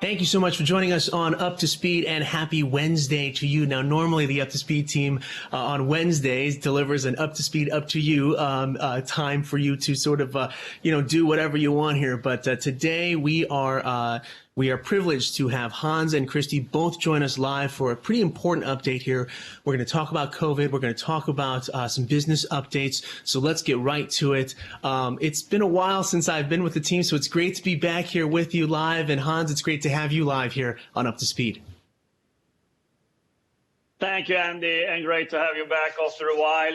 Thank you so much for joining us on Up to Speed, and happy Wednesday to you. Now, normally the Up to Speed team on Wednesdays delivers an Up to Speed, up to you time for you to sort of, do whatever you want here. But today we are privileged to have Hans and Christy both join us live for a pretty important update here. We're going to talk about COVID. We're going to talk about some business updates. So let's get right to it. It's been a while since I've been with the team, so it's great to be back here with you live. And Hans, it's great to have you live here on Up to Speed. Thank you, Andy, and great to have you back after a while.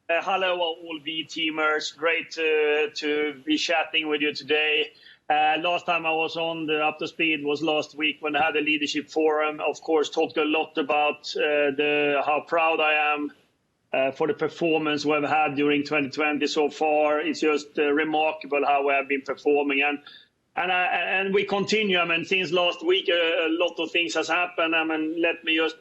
Hello, all V-teamers. Great to be chatting with you today. Last time I was on the Up to Speed was last week when I had a leadership forum. Of course, talked a lot about how proud I am for the performance we've had during 2020 so far. It's just remarkable how we have been performing, and we continue. I mean, since last week, a lot of things has happened. I mean, let me just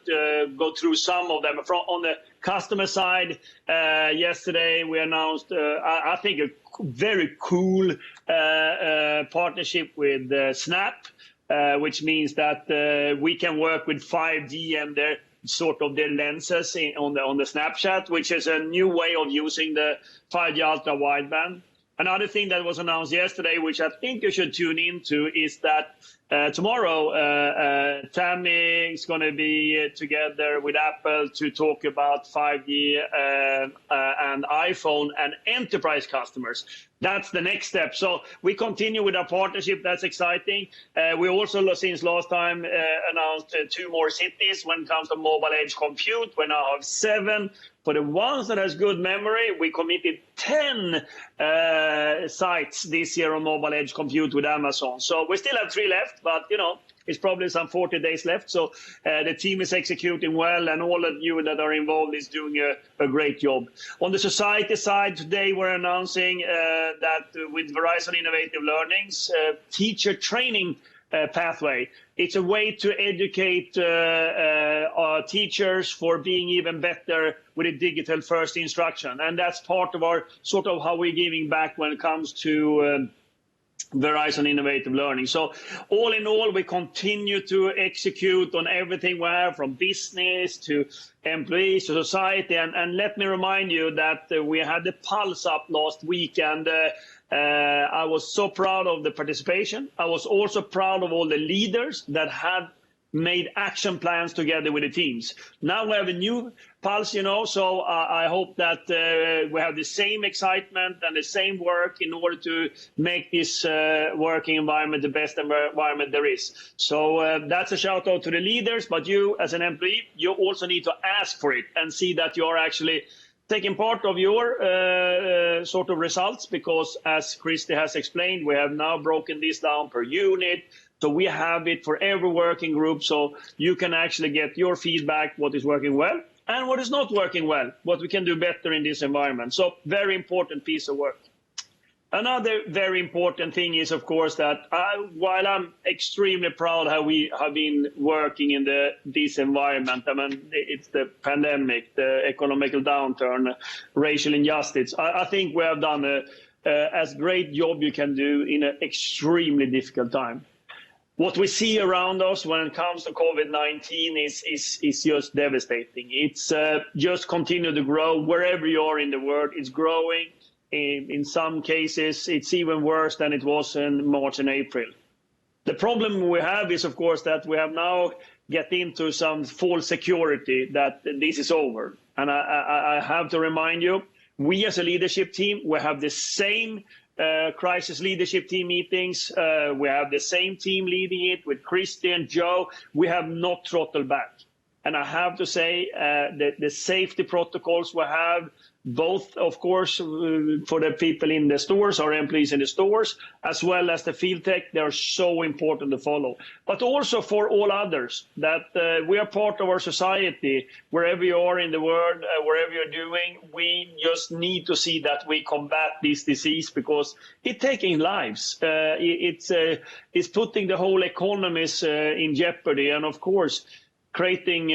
go through some of them. On the customer side, yesterday we announced, I think, a very cool partnership with Snap, which means that we can work with 5G and their lenses on the Snapchat, which is a new way of using the 5G ultra wideband. Another thing that was announced yesterday, which I think you should tune into, is that tomorrow Tammy is going to be together with Apple to talk about 5G and iPhone and enterprise customers. That's the next step. So we continue with our partnership. That's exciting. We also, since last time, announced 2 more cities when it comes to mobile edge compute. We now have 7. For the ones that has good memory, we committed 10 sites this year on mobile edge compute with Amazon. So we still have 3 left, but it's probably some 40 days left. So the team is executing well, and all of you that are involved is doing a great job. On the society side, today we're announcing that with Verizon Innovative Learnings, teacher training pathway. It's a way to educate our teachers for being even better with a digital first instruction. And that's part of our sort of how we're giving back when it comes to Verizon Innovative Learning. So all in all, we continue to execute on everything we have, from business to employees to society. And let me remind you that we had the Pulse up last week, and I was so proud of the participation. I was also proud of all the leaders that had made action plans together with the teams. Now we have a new Pulse, so I hope that we have the same excitement and the same work in order to make this working environment the best environment there is. So that's a shout out to the leaders, but you as an employee, you also need to ask for it and see that you're actually taking part of your sort of results, because as Christy has explained, we have now broken this down per unit. So we have it for every working group, so you can actually get your feedback, what is working well and what is not working well, what we can do better in this environment. So very important piece of work. Another very important thing is, of course, that while I'm extremely proud how we have been working in this environment, I mean, it's the pandemic, the economical downturn, racial injustice, I think we have done as great job you can do in an extremely difficult time. What we see around us when it comes to COVID-19 is just devastating. It's just continue to grow wherever you are in the world. It's growing. In some cases, it's even worse than it was in March and April. The problem we have is, of course, that we have now get into some false security that this is over. And I have to remind you, we as a leadership team, we have the same crisis leadership team meetings. We have the same team leading it with Christy and Joe. We have not throttled back. And I have to say that the safety protocols we have, both, of course, for the people in the stores, our employees in the stores, as well as the field tech, they are so important to follow. But also for all others, that we are part of our society, wherever you are in the world, wherever you're doing, we just need to see that we combat this disease, because it's taking lives. It's putting the whole economies in jeopardy. And of course, creating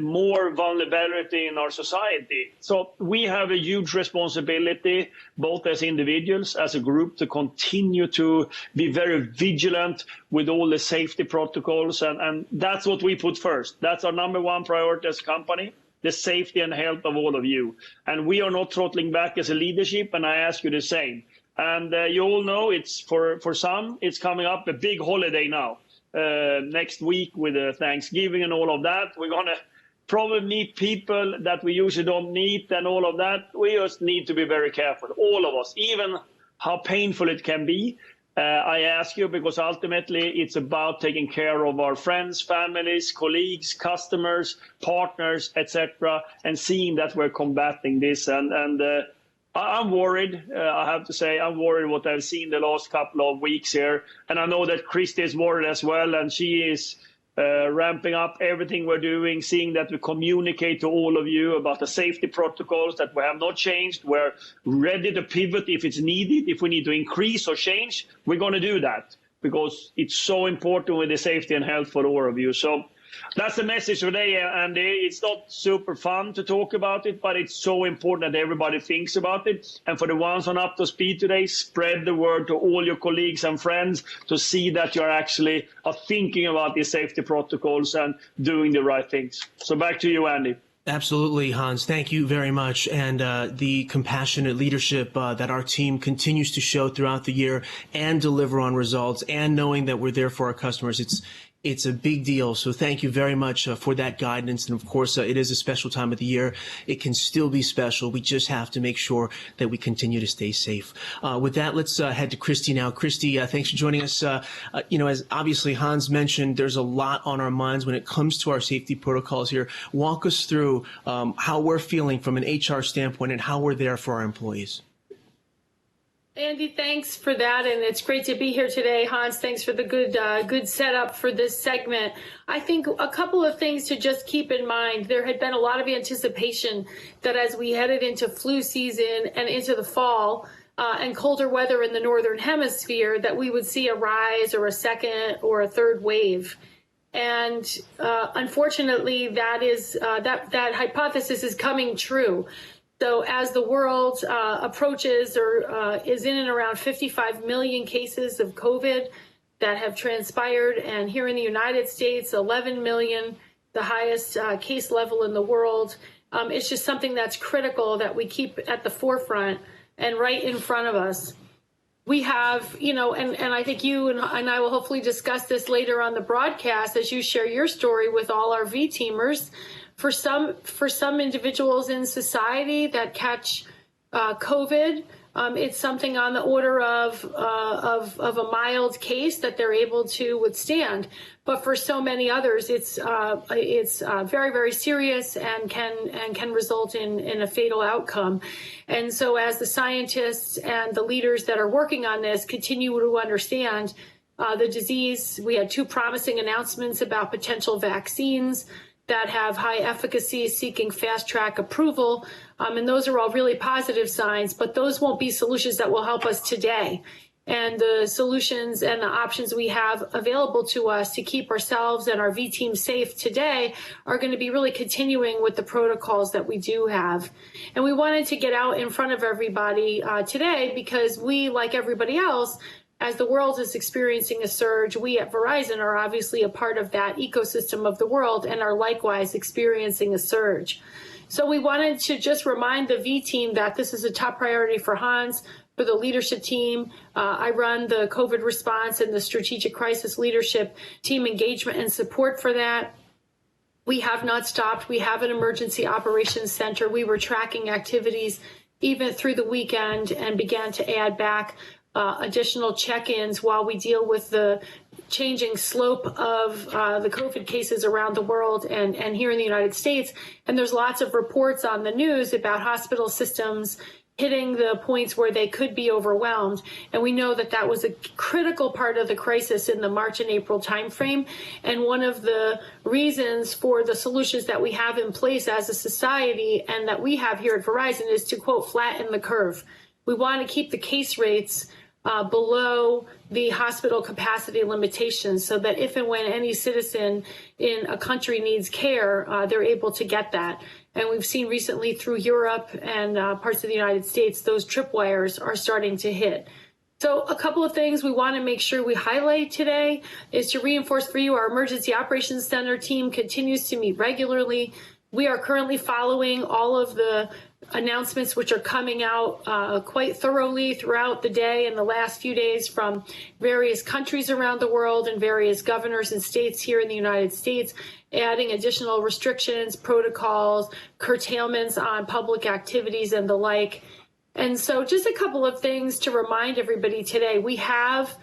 more vulnerability in our society. So we have a huge responsibility, both as individuals, as a group, to continue to be very vigilant with all the safety protocols. And that's what we put first. That's our number one priority as a company, the safety and health of all of you. And we are not throttling back as a leadership, and I ask you the same. And you all know it's for some, it's coming up a big holiday now. Next week with Thanksgiving and all of that. We're going to probably meet people that we usually don't meet and all of that. We just need to be very careful, all of us, even how painful it can be. I ask you because ultimately it's about taking care of our friends, families, colleagues, customers, partners, etc., and seeing that we're combating this. And I'm worried. I have to say, I'm worried what I've seen the last couple of weeks here. And I know that Christy is worried as well, and she is ramping up everything we're doing, seeing that we communicate to all of you about the safety protocols that we have not changed. We're ready to pivot if it's needed. If we need to increase or change, we're going to do that because it's so important with the safety and health for all of you. So that's the message today, Andy. It's not super fun to talk about it, but it's so important that everybody thinks about it. And for the ones on Up to Speed today, spread the word to all your colleagues and friends to see that you're actually thinking about these safety protocols and doing the right things. So back to you, Andy. Absolutely, Hans. Thank you very much. And the compassionate leadership that our team continues to show throughout the year and deliver on results and knowing that we're there for our customers. It's a big deal. So thank you very much for that guidance. And of course, it is a special time of the year. It can still be special. We just have to make sure that we continue to stay safe. With that, let's head to Christy now. Christy, thanks for joining us. As obviously Hans mentioned, there's a lot on our minds when it comes to our safety protocols here. Walk us through how we're feeling from an HR standpoint and how we're there for our employees. Andy, thanks for that, and it's great to be here today. Hans, thanks for the good setup for this segment. I think a couple of things to just keep in mind. There had been a lot of anticipation that as we headed into flu season and into the fall and colder weather in the Northern Hemisphere, that we would see a rise or a second or a third wave. And unfortunately, that hypothesis is coming true. So as the world approaches or is in and around 55 million cases of COVID that have transpired, and here in the United States, 11 million, the highest case level in the world, it's just something that's critical that we keep at the forefront and right in front of us. We have, and I think you and I will hopefully discuss this later on the broadcast as you share your story with all our V-teamers. For some individuals in society that catch COVID, it's something on the order of a mild case that they're able to withstand. But for so many others, it's very, very serious and can result in a fatal outcome. And so, as the scientists and the leaders that are working on this continue to understand the disease, we had two promising announcements about potential vaccines that have high efficacy seeking fast track approval. And those are all really positive signs, but those won't be solutions that will help us today. And the solutions and the options we have available to us to keep ourselves and our V team safe today are going to be really continuing with the protocols that we do have. And we wanted to get out in front of everybody today because we, like everybody else, as the world is experiencing a surge, we at Verizon are obviously a part of that ecosystem of the world and are likewise experiencing a surge. So we wanted to just remind the V team that this is a top priority for Hans, for the leadership team. I run the COVID response and the strategic crisis leadership team engagement and support for that. We have not stopped. We have an emergency operations center. We were tracking activities even through the weekend and began to add back additional check-ins while we deal with the changing slope of the COVID cases around the world and here in the United States. And there's lots of reports on the news about hospital systems hitting the points where they could be overwhelmed. And we know that that was a critical part of the crisis in the March and April timeframe. And one of the reasons for the solutions that we have in place as a society and that we have here at Verizon is to, quote, flatten the curve. We want to keep the case rates below the hospital capacity limitations, so that if and when any citizen in a country needs care, they're able to get that. And we've seen recently through Europe and parts of the United States, those tripwires are starting to hit. So a couple of things we want to make sure we highlight today is to reinforce for you our Emergency Operations Center team continues to meet regularly. We are currently following all of the announcements which are coming out quite thoroughly throughout the day and the last few days from various countries around the world and various governors and states here in the United States, adding additional restrictions, protocols, curtailments on public activities and the like. And so just a couple of things to remind everybody today. We have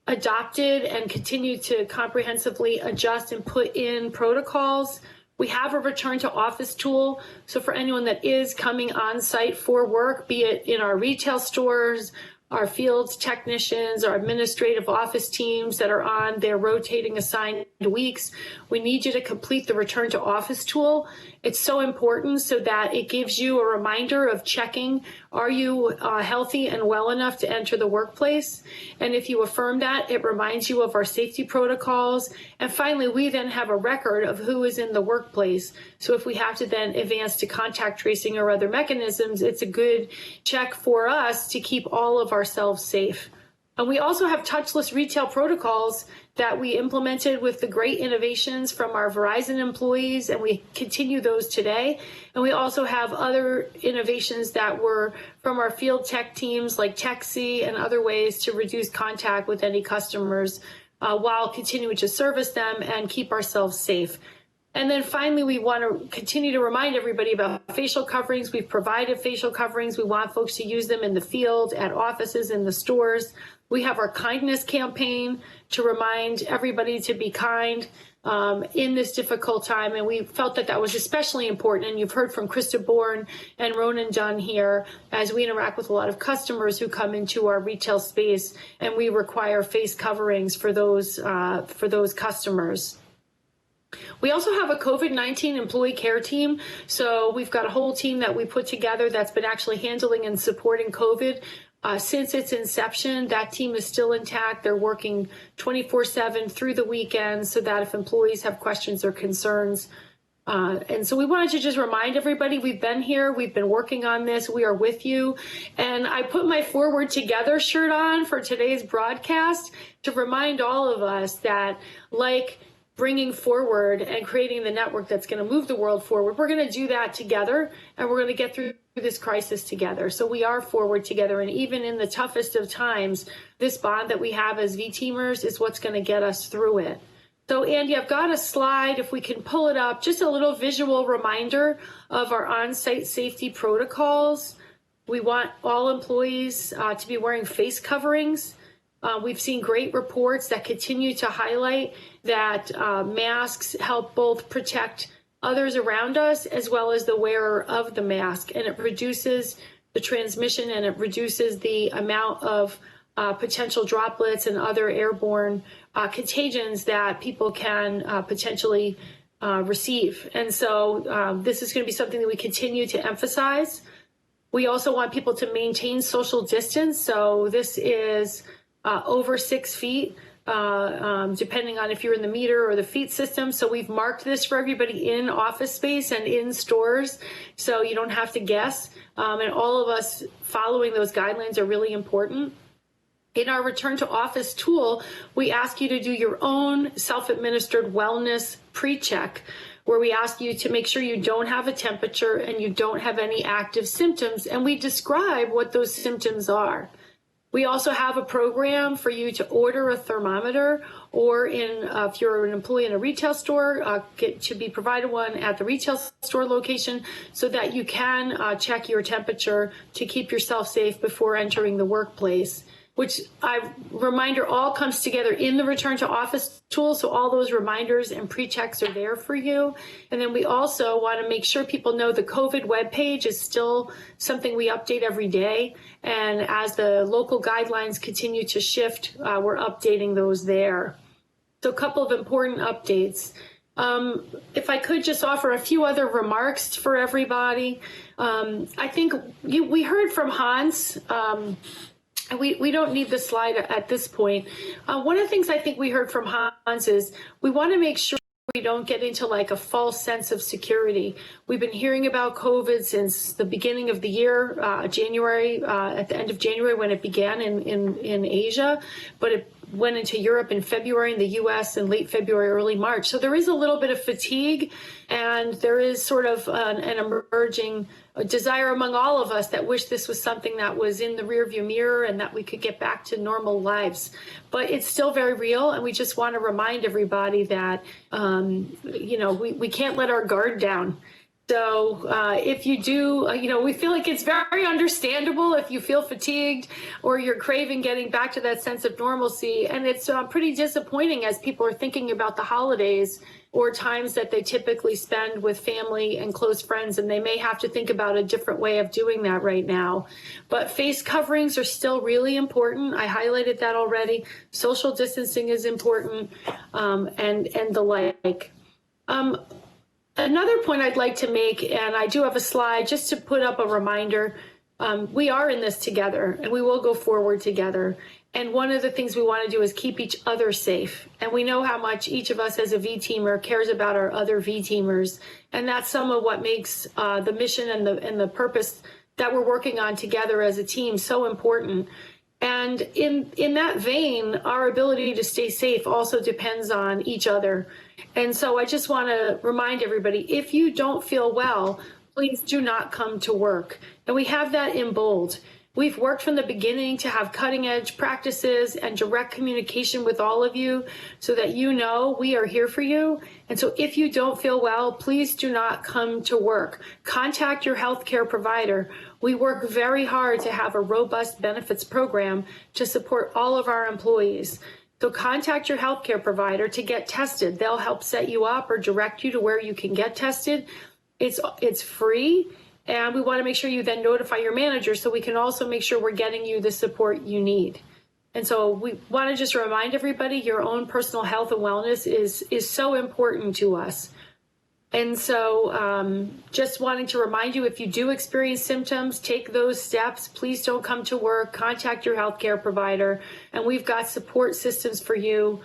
adopted and continue to comprehensively adjust and put in protocols. We have a return to office tool. So for anyone that is coming on site for work, be it in our retail stores, our field technicians, our administrative office teams that are on their rotating assigned weeks, we need you to complete the return to office tool. It's so important so that it gives you a reminder of checking, are you healthy and well enough to enter the workplace? And if you affirm that, it reminds you of our safety protocols. And finally, we then have a record of who is in the workplace. So if we have to then advance to contact tracing or other mechanisms, it's a good check for us to keep all of ourselves safe. And we also have touchless retail protocols that we implemented with the great innovations from our Verizon employees, and we continue those today. And we also have other innovations that were from our field tech teams like TechC and other ways to reduce contact with any customers while continuing to service them and keep ourselves safe. And then finally, we want to continue to remind everybody about facial coverings. We've provided facial coverings. We want folks to use them in the field, at offices, in the stores. We have our kindness campaign to remind everybody to be kind in this difficult time. And we felt that that was especially important. And you've heard from Krista Bourne and Ronan Dunn here as we interact with a lot of customers who come into our retail space, and we require face coverings for those customers. We also have a COVID-19 employee care team. So we've got a whole team that we put together that's been actually handling and supporting COVID. Since its inception, that team is still intact. They're working 24/7 through the weekends so that if employees have questions or concerns. And so we wanted to just remind everybody, we've been here, we've been working on this, we are with you. And I put my Forward Together shirt on for today's broadcast to remind all of us that, like bringing forward and creating the network that's going to move the world forward, we're going to do that together, and we're going to get through this crisis together. So we are forward together. And even in the toughest of times, this bond that we have as V-teamers is what's going to get us through it. So Andy, I've got a slide, if we can pull it up, just a little visual reminder of our on-site safety protocols. We want all employees to be wearing face coverings. We've seen great reports that continue to highlight that masks help both protect others around us as well as the wearer of the mask, and it reduces the transmission and it reduces the amount of potential droplets and other airborne contagions that people can potentially receive. And so this is going to be something that we continue to emphasize. We also want people to maintain social distance. So this is over 6 feet, depending on if you're in the meter or the feet system. So we've marked this for everybody in office space and in stores, so you don't have to guess. And all of us following those guidelines are really important. In our return to office tool, we ask you to do your own self-administered wellness pre-check, where we ask you to make sure you don't have a temperature and you don't have any active symptoms, and we describe what those symptoms are. We also have a program for you to order a thermometer, or if you're an employee in a retail store, get to be provided one at the retail store location so that you can check your temperature to keep yourself safe before entering the workplace, which reminder all comes together in the return to office tool. So all those reminders and pre-checks are there for you. And then we also want to make sure people know the COVID webpage is still something we update every day. And as the local guidelines continue to shift, we're updating those there. So a couple of important updates. If I could just offer a few other remarks for everybody. I think we heard from Hans We don't need the slide at this point. One of the things I think we heard from Hans is we want to make sure we don't get into like a false sense of security. We've been hearing about COVID since the beginning of the year, January, at the end of January when it began in Asia, but it went into Europe in February, in the US in late February, early March. So there is a little bit of fatigue, and there is sort of an emerging desire among all of us that wish this was something that was in the rearview mirror and that we could get back to normal lives. But it's still very real, and we just want to remind everybody that, we can't let our guard down. So if you do, we feel like it's very understandable if you feel fatigued or you're craving getting back to that sense of normalcy. And it's pretty disappointing as people are thinking about the holidays or times that they typically spend with family and close friends, and they may have to think about a different way of doing that right now. But face coverings are still really important. I highlighted that already. Social distancing is important, and the like. Another point I'd like to make, and I do have a slide just to put up a reminder, we are in this together and we will go forward together. And one of the things we want to do is keep each other safe. And we know how much each of us as a V-teamer cares about our other V-teamers. And that's some of what makes the mission and the purpose that we're working on together as a team so important. And in that vein, our ability to stay safe also depends on each other. And so I just want to remind everybody, if you don't feel well, please do not come to work. And we have that in bold. We've worked from the beginning to have cutting edge practices and direct communication with all of you so that you know we are here for you. And so if you don't feel well, please do not come to work. Contact your healthcare provider. We work very hard to have a robust benefits program to support all of our employees. So contact your healthcare provider to get tested. They'll help set you up or direct you to where you can get tested. It's free. And we want to make sure you then notify your manager so we can also make sure we're getting you the support you need. And so we want to just remind everybody your own personal health and wellness is so important to us. And so just wanting to remind you, if you do experience symptoms, take those steps. Please don't come to work. Contact your healthcare provider. And we've got support systems for you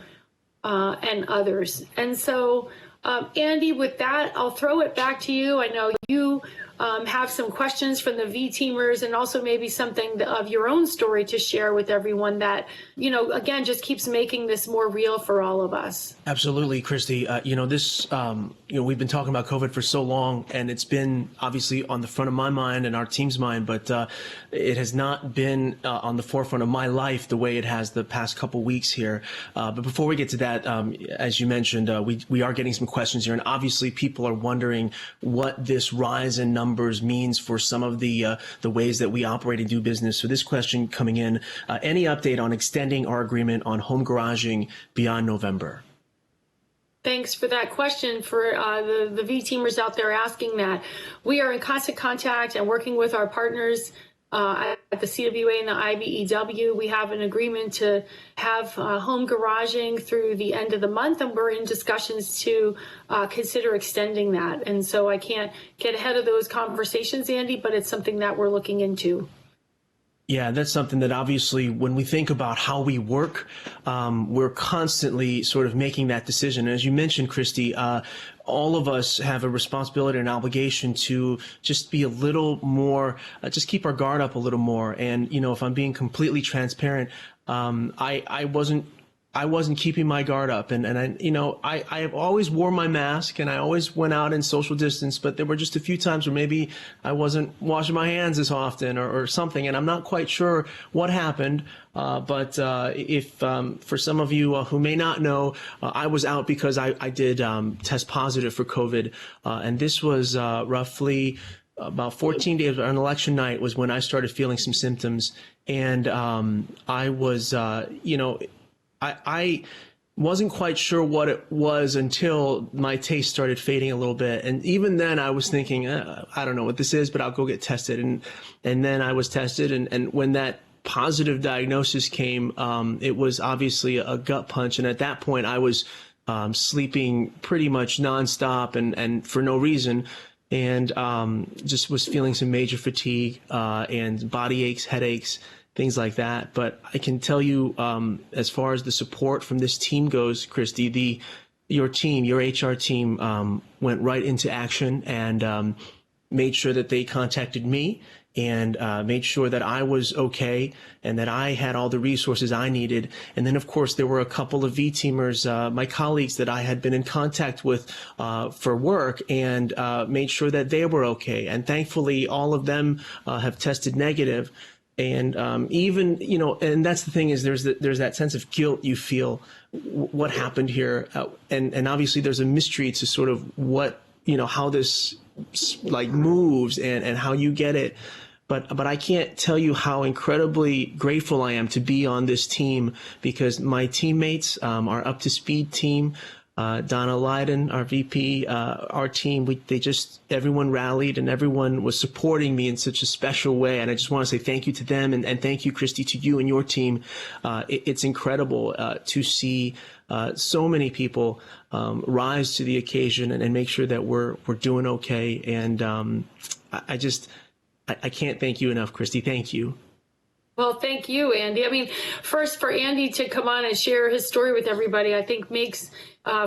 and others. And so, Andy, with that, I'll throw it back to you. I know you have some questions from the V-teamers and also maybe something of your own story to share with everyone that, again, just keeps making this more real for all of us. Absolutely, Christy. We've been talking about COVID for so long, and it's been obviously on the front of my mind and our team's mind, but it has not been on the forefront of my life the way it has the past couple weeks here. But before we get to that, as you mentioned, we are getting some questions here, and obviously people are wondering what this rise in numbers means for some of the ways that we operate and do business. So this question coming in, any update on extending our agreement on home garaging beyond November? Thanks for that question for the V-teamers out there asking that. We are in constant contact and working with our partners at the CWA and the IBEW. We have an agreement to have home garaging through the end of the month, and we're in discussions to consider extending that. And so I can't get ahead of those conversations, Andy, but it's something that we're looking into. Yeah, that's something that obviously when we think about how we work, we're constantly sort of making that decision. As you mentioned, Christy, all of us have a responsibility and obligation to just be a little more, just keep our guard up a little more. And, if I'm being completely transparent, I wasn't keeping my guard up, and I have always wore my mask and I always went out in social distance, but there were just a few times where maybe I wasn't washing my hands as often or something, and I'm not quite sure what happened. But if for some of you who may not know, I was out because I did test positive for COVID, and this was roughly about 14 days on election night was when I started feeling some symptoms, and I was, I wasn't quite sure what it was until my taste started fading a little bit. And even then I was thinking, I don't know what this is, but I'll go get tested. And then I was tested. And when that positive diagnosis came, it was obviously a gut punch. And at that point I was sleeping pretty much nonstop and for no reason. And just was feeling some major fatigue and body aches, headaches. things like that. But I can tell you, as far as the support from this team goes, Christy, your team, your HR team, went right into action and made sure that they contacted me and made sure that I was okay and that I had all the resources I needed. And then, of course, there were a couple of V-teamers, my colleagues that I had been in contact with for work, and made sure that they were okay. And thankfully, all of them have tested negative. And even, and that's the thing is there's that sense of guilt you feel what happened here. And obviously there's a mystery to sort of what, how this like moves and how you get it. But I can't tell you how incredibly grateful I am to be on this team, because my teammates, our Up to Speed team, Donna Leiden, our VP, our team, everyone rallied and everyone was supporting me in such a special way. And I just want to say thank you to them and thank you, Christy, to you and your team. It's incredible to see so many people rise to the occasion and make sure that we're doing okay. And I can't thank you enough, Christy. Thank you. Well, thank you, Andy. I mean, first, for Andy to come on and share his story with everybody, I think makes,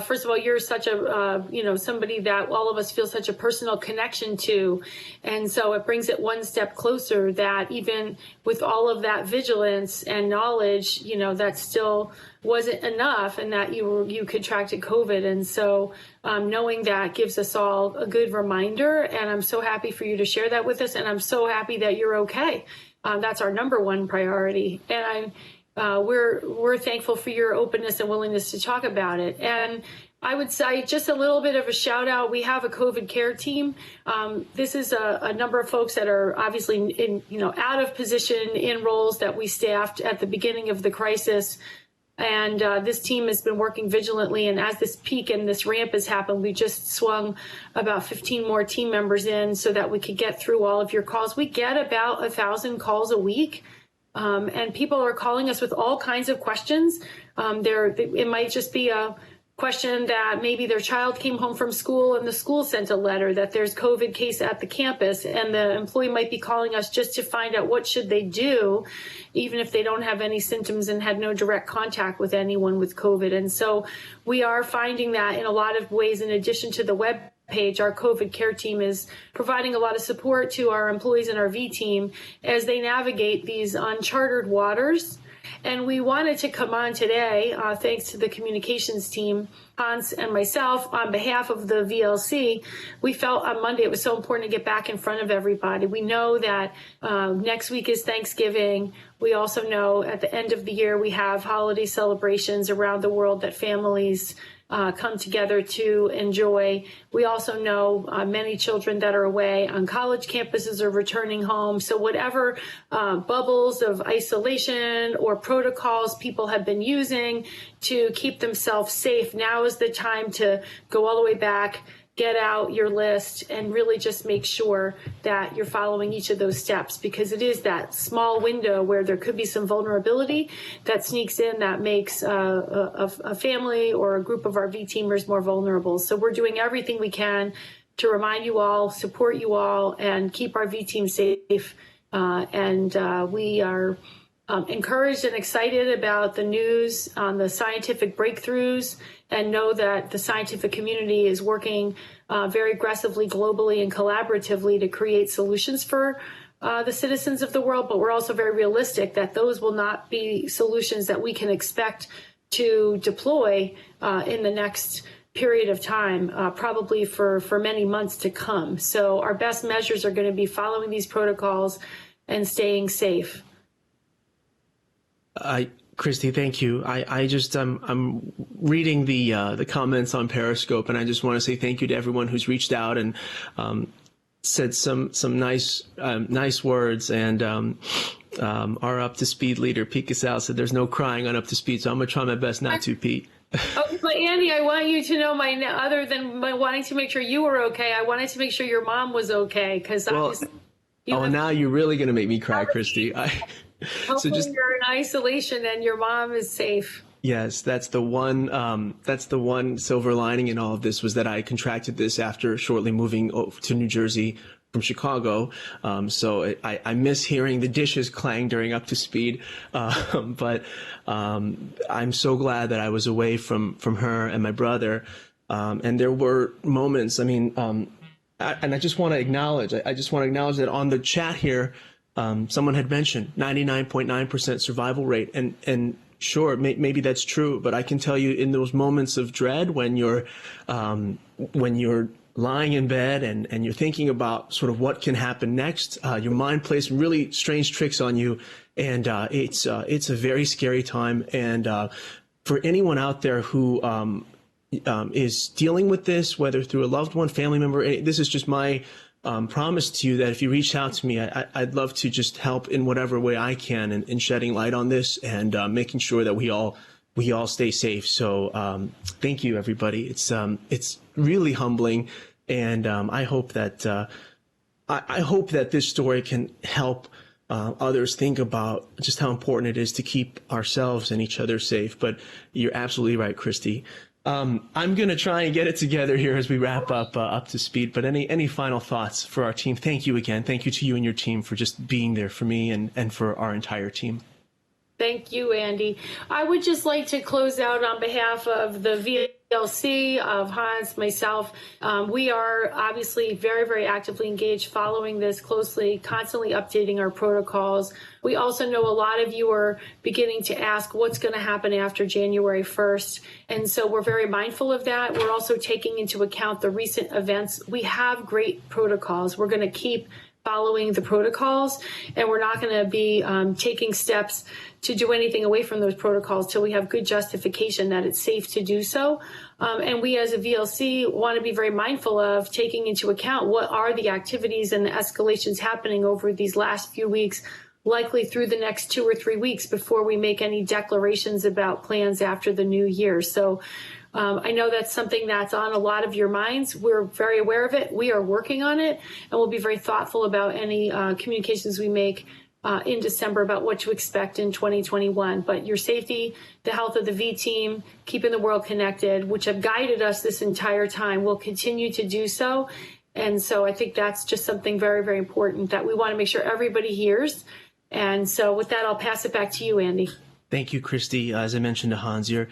first of all, you're such a, somebody that all of us feel such a personal connection to. And so it brings it one step closer that even with all of that vigilance and knowledge, that still wasn't enough and that you contracted COVID. And so knowing that gives us all a good reminder. And I'm so happy for you to share that with us. And I'm so happy that you're okay. That's our number one priority. And we're thankful for your openness and willingness to talk about it. And I would say just a little bit of a shout out. We have a COVID care team. This is a number of folks that are obviously out of position in roles that we staffed at the beginning of the crisis. And this team has been working vigilantly. And as this peak and this ramp has happened, we just swung about 15 more team members in so that we could get through all of your calls. We get about 1,000 calls a week. And people are calling us with all kinds of questions. It might just be a question that maybe their child came home from school and the school sent a letter that there's COVID case at the campus, and the employee might be calling us just to find out what should they do, even if they don't have any symptoms and had no direct contact with anyone with COVID. And so we are finding that in a lot of ways, in addition to the web page, our COVID care team is providing a lot of support to our employees and our V team as they navigate these uncharted waters. And we wanted to come on today, thanks to the communications team, Hans and myself, on behalf of the VLC. We felt on Monday it was so important to get back in front of everybody. We know that next week is Thanksgiving. We also know at the end of the year we have holiday celebrations around the world that families come together to enjoy. We also know many children that are away on college campuses are returning home. So whatever bubbles of isolation or protocols people have been using to keep themselves safe, now is the time to go all the way back, get out your list, and really just make sure that you're following each of those steps, because it is that small window where there could be some vulnerability that sneaks in that makes a family or a group of our V-teamers more vulnerable. So we're doing everything we can to remind you all, support you all, and keep our V-team safe. We are encouraged and excited about the news on the scientific breakthroughs, and know that the scientific community is working very aggressively globally and collaboratively to create solutions for the citizens of the world. But we're also very realistic that those will not be solutions that we can expect to deploy in the next period of time, probably for many months to come. So our best measures are going to be following these protocols and staying safe. Christy, thank you. I'm reading the comments on Periscope, and I just want to say thank you to everyone who's reached out and said some nice words. And our Up to Speed leader, Pete Casal, said there's no crying on Up to Speed, so I'm gonna try my best not to, Pete. Oh, but Andy, I want you to know, other than my wanting to make sure you were okay, I wanted to make sure your mom was okay, because now you're really gonna make me cry, Christy. Hopefully you're in isolation and your mom is safe. Yes, that's the one silver lining in all of this, was that I contracted this after shortly moving to New Jersey from Chicago, so I miss hearing the dishes clang during Up to Speed. But I'm so glad that I was away from her and my brother. And there were moments. I mean, and I just want to acknowledge. I just want to acknowledge that on the chat here, someone had mentioned 99.9% survival rate, and sure, maybe that's true. But I can tell you, in those moments of dread, when you're lying in bed and you're thinking about sort of what can happen next, your mind plays some really strange tricks on you, and it's a very scary time. And for anyone out there who is dealing with this, whether through a loved one, family member, this is just my promise to you that if you reach out to me, I'd love to just help in whatever way I can in shedding light on this and making sure that we all stay safe. So thank you, everybody. It's really humbling, and I hope that I hope that this story can help others think about just how important it is to keep ourselves and each other safe. But you're absolutely right, Christy. I'm going to try and get it together here as we wrap up to speed. But any final thoughts for our team? Thank you again. Thank you to you and your team for just being there for me and for our entire team. Thank you, Andy. I would just like to close out on behalf of the VLC, of Hans, myself. We are obviously very, very actively engaged, following this closely, constantly updating our protocols. We also know a lot of you are beginning to ask what's going to happen after January 1st. And so we're very mindful of that. We're also taking into account the recent events. We have great protocols. We're going to keep following the protocols, and we're not going to be taking steps to do anything away from those protocols till we have good justification that it's safe to do so. And we as a VLC want to be very mindful of taking into account what are the activities and the escalations happening over these last few weeks, likely through the next 2 or 3 weeks before we make any declarations about plans after the new year. So I know that's something that's on a lot of your minds. We're very aware of it. We are working on it, and we'll be very thoughtful about any communications we make in December about what to expect in 2021. But your safety, the health of the V team, keeping the world connected, which have guided us this entire time, will continue to do so. And so I think that's just something very, very important that we want to make sure everybody hears. And so with that, I'll pass it back to you, Andy. Thank you, Christy. As I mentioned to Hans, your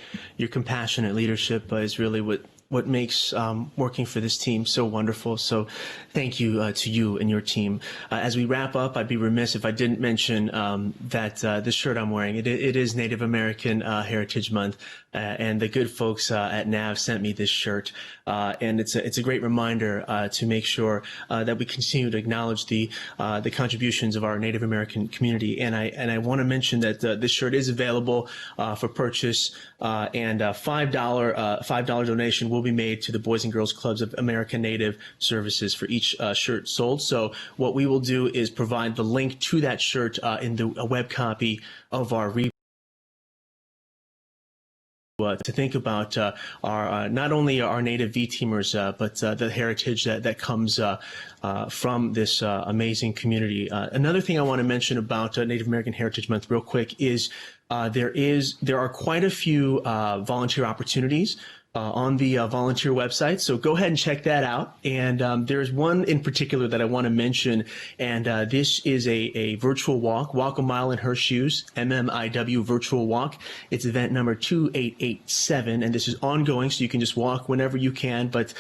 compassionate leadership is really what makes working for this team so wonderful. So thank you to you and your team. As we wrap up, I'd be remiss if I didn't mention that this shirt I'm wearing, it is Native American Heritage Month, and the good folks at NAV sent me this shirt. And it's a great reminder to make sure that we continue to acknowledge the contributions of our Native American community. And I want to mention that this shirt is available for purchase, and $5 donation will be made to the Boys and Girls Clubs of American Native Services for each shirt sold. So what we will do is provide the link to that shirt in a web copy of our to think about our not only our Native V-teamers, but the heritage that comes from this amazing community. Another thing I want to mention about Native American Heritage Month real quick is there are quite a few volunteer opportunities on the volunteer website. So go ahead and check that out. And there's one in particular that I want to mention. And this is a virtual walk a mile in her shoes, MMIW virtual walk. It's event number 2887. And this is ongoing, so you can just walk whenever you can. But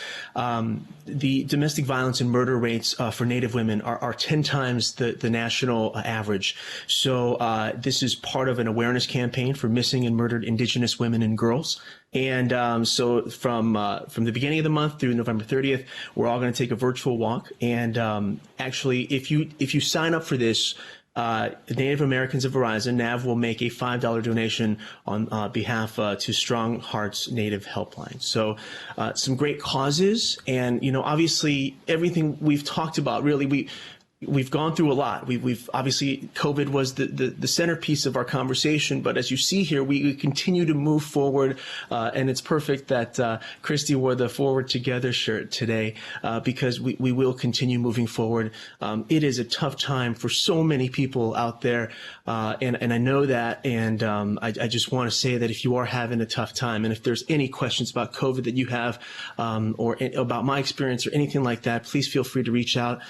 the domestic violence and murder rates for Native women are 10 times the national average. So this is part of an awareness campaign for missing and murdered Indigenous women and girls. And so from the beginning of the month through November 30th, we're all going to take a virtual walk. And actually, if you sign up for this, Native Americans of Verizon, NAV, will make a $5 donation on behalf to Strong Hearts Native Helpline. So some great causes. And, obviously, everything we've talked about, really, we've gone through a lot. We've obviously, COVID was the centerpiece of our conversation, but as you see here, we continue to move forward, and it's perfect that Christy wore the Forward Together shirt today, because we will continue moving forward. It is a tough time for so many people out there, and I know that, and I just want to say that if you are having a tough time, and if there's any questions about COVID that you have, or about my experience or anything like that, please feel free to reach out.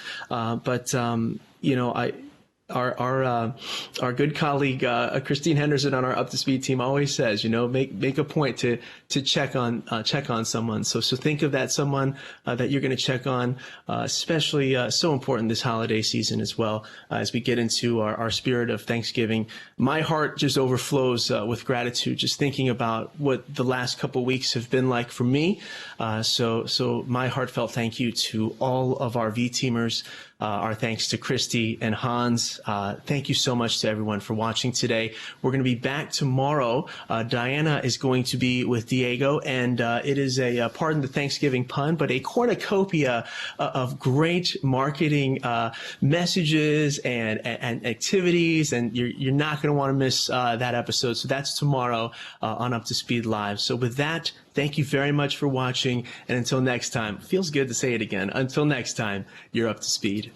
Our good colleague Christine Henderson on our Up to Speed team always says, make a point to check on someone. So think of that someone that you're going to check on, especially so important this holiday season as well, as we get into our spirit of Thanksgiving. My heart just overflows with gratitude just thinking about what the last couple of weeks have been like for me. So my heartfelt thank you to all of our V-teamers. Our thanks to Christy and Hans. Thank you so much to everyone for watching today. We're going to be back tomorrow. Diana is going to be with Diego, and it is pardon the Thanksgiving pun, but a cornucopia of great marketing messages and activities, and you're not going to want to miss that episode. So that's tomorrow on Up to Speed Live. So with that, thank you very much for watching, and until next time, feels good to say it again. Until next time, you're up to speed.